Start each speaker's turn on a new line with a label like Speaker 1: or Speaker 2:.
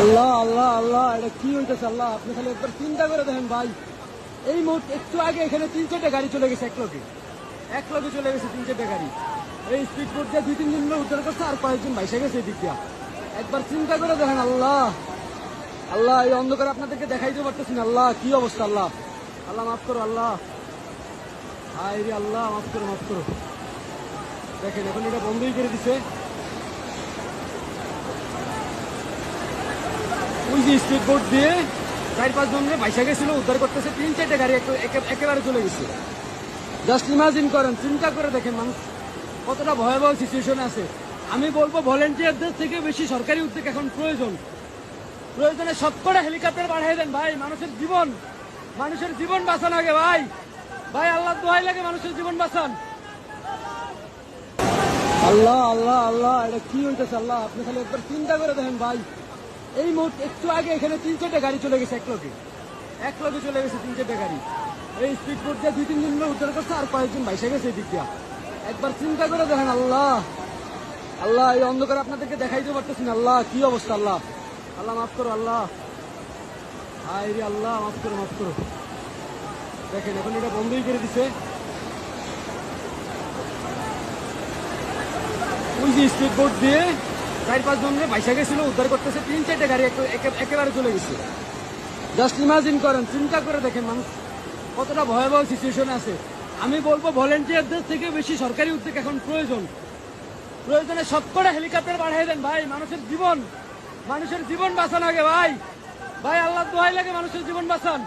Speaker 1: আল্লাহ আল্লাহ আল্লাহ, এটা কি হইতেছে আল্লাহ? আপনি খালি একবার চিন্তা করে দেখেন ভাই, এই মুহূর্তে একটু আগে এখানে 3-4টা গাড়ি চলে গেছে এক লগে চলে গেছে 3-4টা গাড়ি। এই স্পিড বোট দিয়ে 2-3 জন উদ্ধার করছে, আর কয়েকজন ভাইসে গেছে এদিক দিয়া। একবার চিন্তা করে দেখেন আল্লাহ আল্লাহ, এই অন্ধকারে আপনাদেরকে দেখাইতে পারতেছি না। আল্লাহ কি অবস্থা, আল্লাহ আল্লাহ মাফ করো, আল্লাহ হায় রে আল্লাহ, মাফ করো মাফ করো। দেখেন এখন এটা বন্ধই করে দিছে। ওই যে স্পিড বোট দিয়ে 4-5 জনের ভাইসা গেছিল, উদ্ধার করতেছে, 3-4টা গাড়ি একেবারে চলে গেছে। জাস্ট ইমাজিন করেন, চিন্তা করে দেখেন মানুষ কতটা ভয়াবহ সিচুয়েশনে আছে। আমি বলবো ভলেন্টিয়ারদের থেকে বেশি সরকারি উদ্যোগ এখন প্রয়োজনে সবকটা হেলিকপ্টার পাঠিয়ে দেন ভাই। মানুষের জীবন বাঁচান আগে ভাই। ভাই আল্লাহ দোহাই লাগে, মানুষের জীবন বাঁচান। আল্লাহ আল্লাহ আল্লাহ, এটা কি হইতেছে আল্লাহ? আপনি খালি একবার চিন্তা করে দেখেন ভাই, এই মুহূর্তে একটু আগে এখানে 3-4টা গাড়ি চলে গেছে এক লগে চলে গেছে 3-4টা গাড়ি। এই স্পিড বোট দিয়ে 2-3 জন উদ্ধার করছে, আর কয়েকজন ভাইসে গেছে এদিক দিয়া। একবার চিন্তা করে দেখেন আল্লাহ আল্লাহ, এই অন্ধকারে আপনাদেরকে দেখাইতে পারতেছি না। আল্লাহ কি অবস্থা, আল্লাহ আল্লাহ মাফ করো, আল্লাহ হায় রে আল্লাহ, মাফ করো মাফ করো। দেখেন এখন এটা বন্ধই করে দিছে। ওই যে স্পিড বোট দিয়ে 4-5 জনের ভাইসা গেছিল, উদ্ধার করতেছে, 3-4টা গাড়ি একেবারে চলে গেছে। জাস্ট ইমাজিন করেন, চিন্তা করে দেখেন মানুষ কতটা ভয়াবহ সিচুয়েশনে আছে। আমি বলবো ভলেন্টিয়ারদের থেকে বেশি সরকারি উদ্যোগ এখন প্রয়োজনে সবকটা হেলিকপ্টার পাঠিয়ে দেন ভাই। মানুষের জীবন বাঁচান আগে ভাই। ভাই আল্লাহ দোহাই লাগে, মানুষের জীবন বাঁচান।